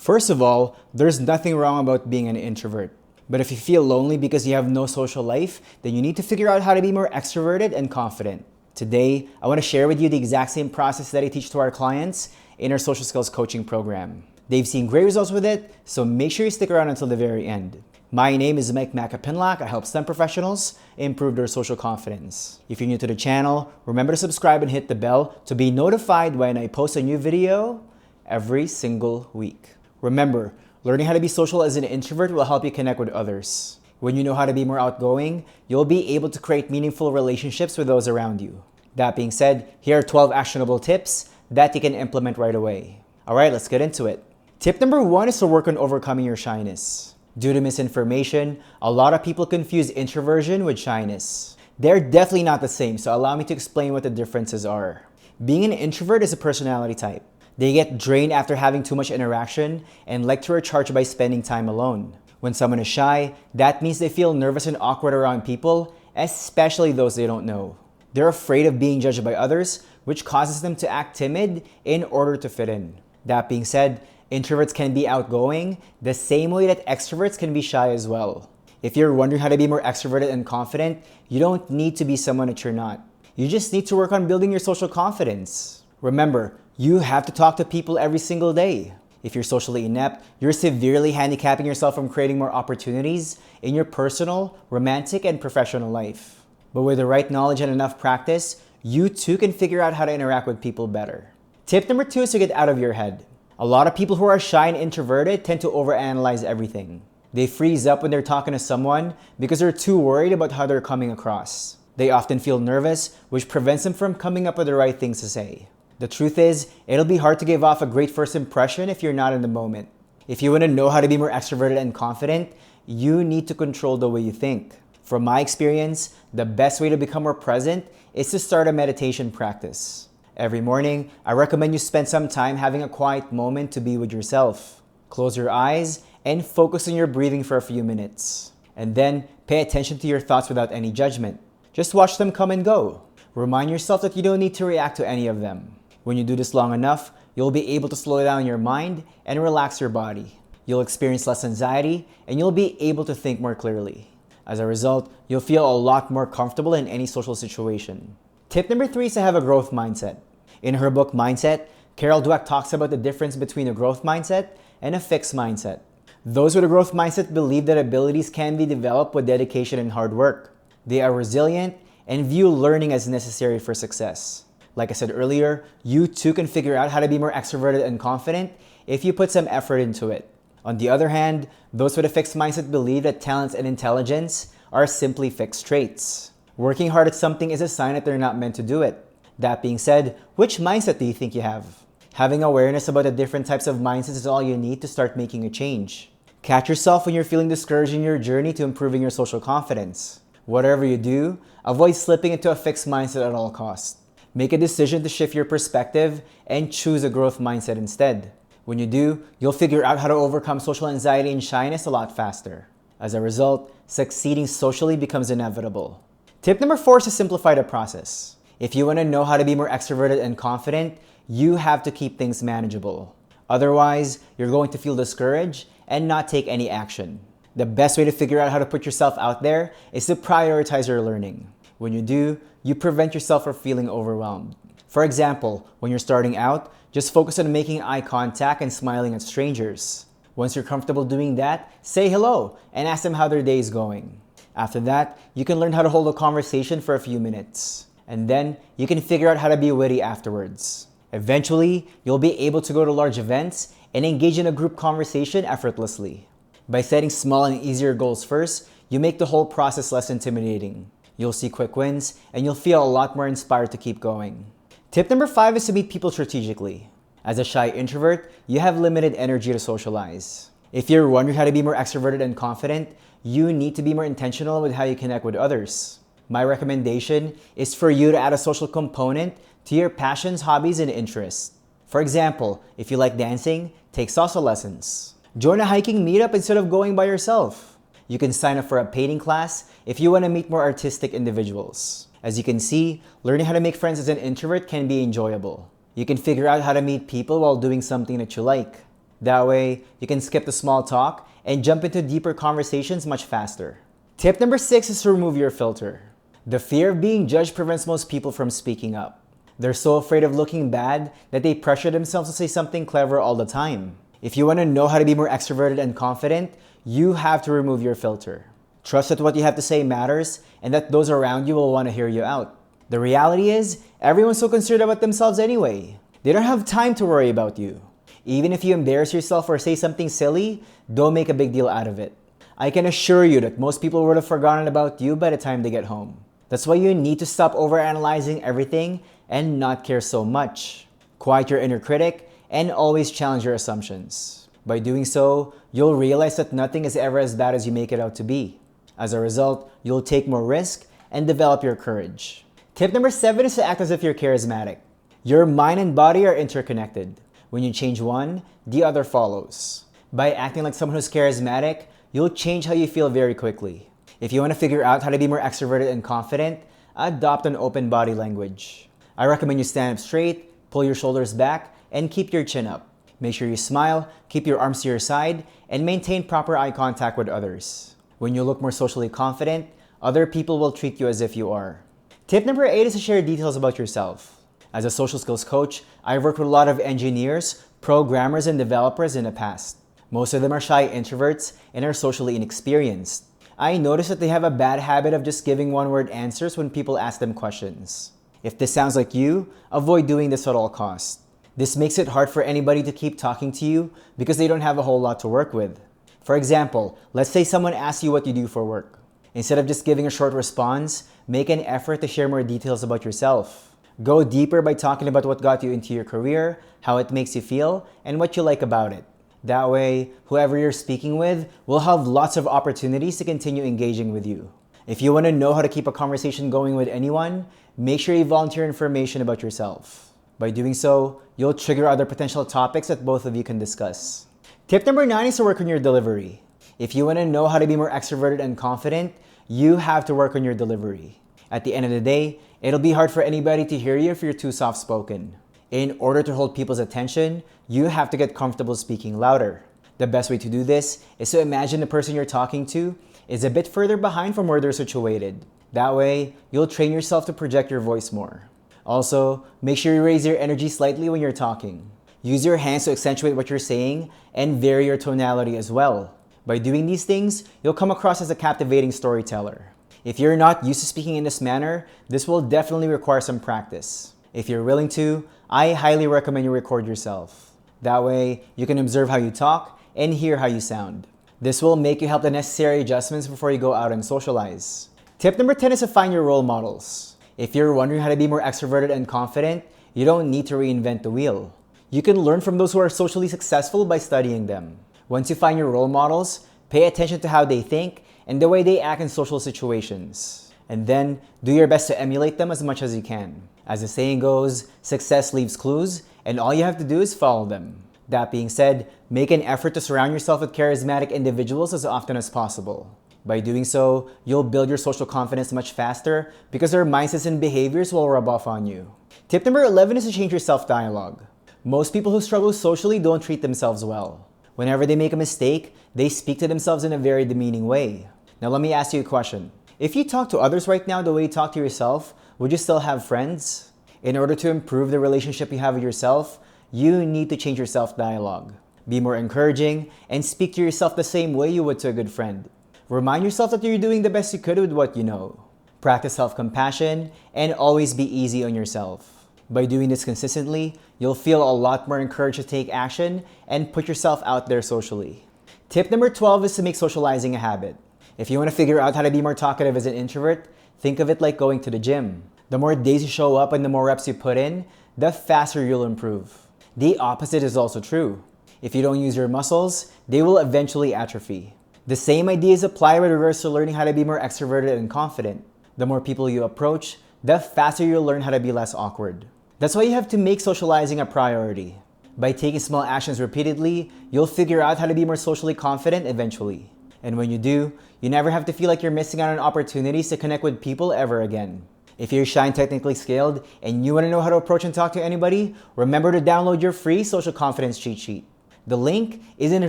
First of all, there's nothing wrong about being an introvert. But if you feel lonely because you have no social life, then you need to figure out how to be more extroverted and confident. Today, I want to share with you the exact same process that I teach to our clients in our social skills coaching program. They've seen great results with it, so make sure you stick around until the very end. My name is Mike Macapinlac. I help STEM professionals improve their social confidence. If you're new to the channel, remember to subscribe and hit the bell to be notified when I post a new video every single week. Remember, learning how to be social as an introvert will help you connect with others. When you know how to be more outgoing, you'll be able to create meaningful relationships with those around you. That being said, here are 12 actionable tips that you can implement right away. All right, let's get into it. Tip number 1 is to work on overcoming your shyness. Due to misinformation, a lot of people confuse introversion with shyness. They're definitely not the same, so allow me to explain what the differences are. Being an introvert is a personality type. They get drained after having too much interaction and like to recharge by spending time alone. When someone is shy, that means they feel nervous and awkward around people, especially those they don't know. They're afraid of being judged by others, which causes them to act timid in order to fit in. That being said, introverts can be outgoing the same way that extroverts can be shy as well. If you're wondering how to be more extroverted and confident, you don't need to be someone that you're not. You just need to work on building your social confidence. Remember, you have to talk to people every single day. If you're socially inept, you're severely handicapping yourself from creating more opportunities in your personal, romantic, and professional life. But with the right knowledge and enough practice, you too can figure out how to interact with people better. Tip number 2 is to get out of your head. A lot of people who are shy and introverted tend to overanalyze everything. They freeze up when they're talking to someone because they're too worried about how they're coming across. They often feel nervous, which prevents them from coming up with the right things to say. The truth is, it'll be hard to give off a great first impression if you're not in the moment. If you want to know how to be more extroverted and confident, you need to control the way you think. From my experience, the best way to become more present is to start a meditation practice. Every morning, I recommend you spend some time having a quiet moment to be with yourself. Close your eyes and focus on your breathing for a few minutes. And then pay attention to your thoughts without any judgment. Just watch them come and go. Remind yourself that you don't need to react to any of them. When you do this long enough, you'll be able to slow down your mind and relax your body. You'll experience less anxiety and you'll be able to think more clearly. As a result, you'll feel a lot more comfortable in any social situation. Tip number 3 is to have a growth mindset. In her book, Mindset, Carol Dweck talks about the difference between a growth mindset and a fixed mindset. Those with a growth mindset believe that abilities can be developed with dedication and hard work. They are resilient and view learning as necessary for success. Like I said earlier, you too can figure out how to be more extroverted and confident if you put some effort into it. On the other hand, those with a fixed mindset believe that talents and intelligence are simply fixed traits. Working hard at something is a sign that they're not meant to do it. That being said, which mindset do you think you have? Having awareness about the different types of mindsets is all you need to start making a change. Catch yourself when you're feeling discouraged in your journey to improving your social confidence. Whatever you do, avoid slipping into a fixed mindset at all costs. Make a decision to shift your perspective and choose a growth mindset instead. When you do, you'll figure out how to overcome social anxiety and shyness a lot faster. As a result, succeeding socially becomes inevitable. Tip number 4 is to simplify the process. If you want to know how to be more extroverted and confident, you have to keep things manageable. Otherwise, you're going to feel discouraged and not take any action. The best way to figure out how to put yourself out there is to prioritize your learning. When you do, you prevent yourself from feeling overwhelmed. For example, when you're starting out, just focus on making eye contact and smiling at strangers. Once you're comfortable doing that, say hello and ask them how their day is going. After that, you can learn how to hold a conversation for a few minutes. And then you can figure out how to be witty afterwards. Eventually, you'll be able to go to large events and engage in a group conversation effortlessly. By setting small and easier goals first, you make the whole process less intimidating. You'll see quick wins and you'll feel a lot more inspired to keep going. Tip number 5 is to meet people strategically. As a shy introvert, you have limited energy to socialize. If you're wondering how to be more extroverted and confident, you need to be more intentional with how you connect with others. My recommendation is for you to add a social component to your passions, hobbies, and interests. For example, if you like dancing, take salsa lessons. Join a hiking meetup instead of going by yourself. You can sign up for a painting class if you want to meet more artistic individuals. As you can see, learning how to make friends as an introvert can be enjoyable. You can figure out how to meet people while doing something that you like. That way, you can skip the small talk and jump into deeper conversations much faster. Tip number 6 is to remove your filter. The fear of being judged prevents most people from speaking up. They're so afraid of looking bad that they pressure themselves to say something clever all the time. If you want to know how to be more extroverted and confident, you have to remove your filter. Trust that what you have to say matters and that those around you will want to hear you out. The reality is, everyone's so concerned about themselves anyway. They don't have time to worry about you. Even if you embarrass yourself or say something silly, don't make a big deal out of it. I can assure you that most people would have forgotten about you by the time they get home. That's why you need to stop overanalyzing everything and not care so much. Quiet your inner critic and always challenge your assumptions. By doing so, you'll realize that nothing is ever as bad as you make it out to be. As a result, you'll take more risk and develop your courage. Tip number 7 is to act as if you're charismatic. Your mind and body are interconnected. When you change one, the other follows. By acting like someone who's charismatic, you'll change how you feel very quickly. If you want to figure out how to be more extroverted and confident, adopt an open body language. I recommend you stand up straight, pull your shoulders back, and keep your chin up. Make sure you smile, keep your arms to your side, and maintain proper eye contact with others. When you look more socially confident, other people will treat you as if you are. Tip number 8 is to share details about yourself. As a social skills coach, I've worked with a lot of engineers, programmers, and developers in the past. Most of them are shy introverts and are socially inexperienced. I noticed that they have a bad habit of just giving one-word answers when people ask them questions. If this sounds like you, avoid doing this at all costs. This makes it hard for anybody to keep talking to you because they don't have a whole lot to work with. For example, let's say someone asks you what you do for work. Instead of just giving a short response, make an effort to share more details about yourself. Go deeper by talking about what got you into your career, how it makes you feel, and what you like about it. That way, whoever you're speaking with will have lots of opportunities to continue engaging with you. If you want to know how to keep a conversation going with anyone, make sure you volunteer information about yourself. By doing so, you'll trigger other potential topics that both of you can discuss. Tip number 9 is to work on your delivery. If you want to know how to be more extroverted and confident, you have to work on your delivery. At the end of the day, it'll be hard for anybody to hear you if you're too soft-spoken. In order to hold people's attention, you have to get comfortable speaking louder. The best way to do this is to imagine the person you're talking to is a bit further behind from where they're situated. That way, you'll train yourself to project your voice more. Also, make sure you raise your energy slightly when you're talking. Use your hands to accentuate what you're saying and vary your tonality as well. By doing these things, you'll come across as a captivating storyteller. If you're not used to speaking in this manner, this will definitely require some practice. If you're willing to, I highly recommend you record yourself. That way, you can observe how you talk and hear how you sound. This will make you help the necessary adjustments before you go out and socialize. Tip number 10 is to find your role models. If you're wondering how to be more extroverted and confident, you don't need to reinvent the wheel. You can learn from those who are socially successful by studying them. Once you find your role models, pay attention to how they think and the way they act in social situations. And then, do your best to emulate them as much as you can. As the saying goes, success leaves clues, and all you have to do is follow them. That being said, make an effort to surround yourself with charismatic individuals as often as possible. By doing so, you'll build your social confidence much faster because their mindsets and behaviors will rub off on you. Tip number 11 is to change your self-dialogue. Most people who struggle socially don't treat themselves well. Whenever they make a mistake, they speak to themselves in a very demeaning way. Now let me ask you a question. If you talk to others right now the way you talk to yourself, would you still have friends? In order to improve the relationship you have with yourself, you need to change your self-dialogue. Be more encouraging and speak to yourself the same way you would to a good friend. Remind yourself that you're doing the best you could with what you know. Practice self-compassion and always be easy on yourself. By doing this consistently, you'll feel a lot more encouraged to take action and put yourself out there socially. Tip number 12 is to make socializing a habit. If you want to figure out how to be more talkative as an introvert, think of it like going to the gym. The more days you show up and the more reps you put in, the faster you'll improve. The opposite is also true. If you don't use your muscles, they will eventually atrophy. The same ideas apply with regards to learning how to be more extroverted and confident. The more people you approach, the faster you'll learn how to be less awkward. That's why you have to make socializing a priority. By taking small actions repeatedly, you'll figure out how to be more socially confident eventually. And when you do, you never have to feel like you're missing out on opportunities to connect with people ever again. If you're shy and technically skilled and you want to know how to approach and talk to anybody, remember to download your free social confidence cheat sheet. The link is in the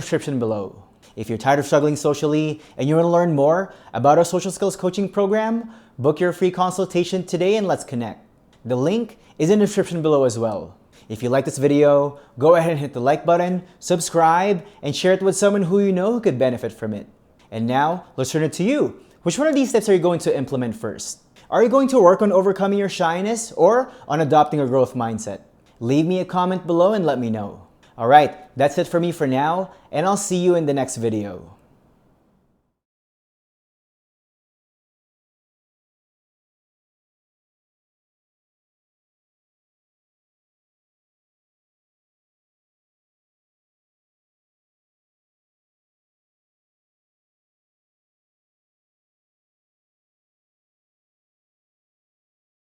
description below. If you're tired of struggling socially and you want to learn more about our social skills coaching program, book your free consultation today and let's connect. The link is in the description below as well. If you like this video, go ahead and hit the like button, subscribe, and share it with someone who you know who could benefit from it. And now, let's turn it to you. Which one of these steps are you going to implement first? Are you going to work on overcoming your shyness or on adopting a growth mindset? Leave me a comment below and let me know. Alright, that's it for me for now, and I'll see you in the next video.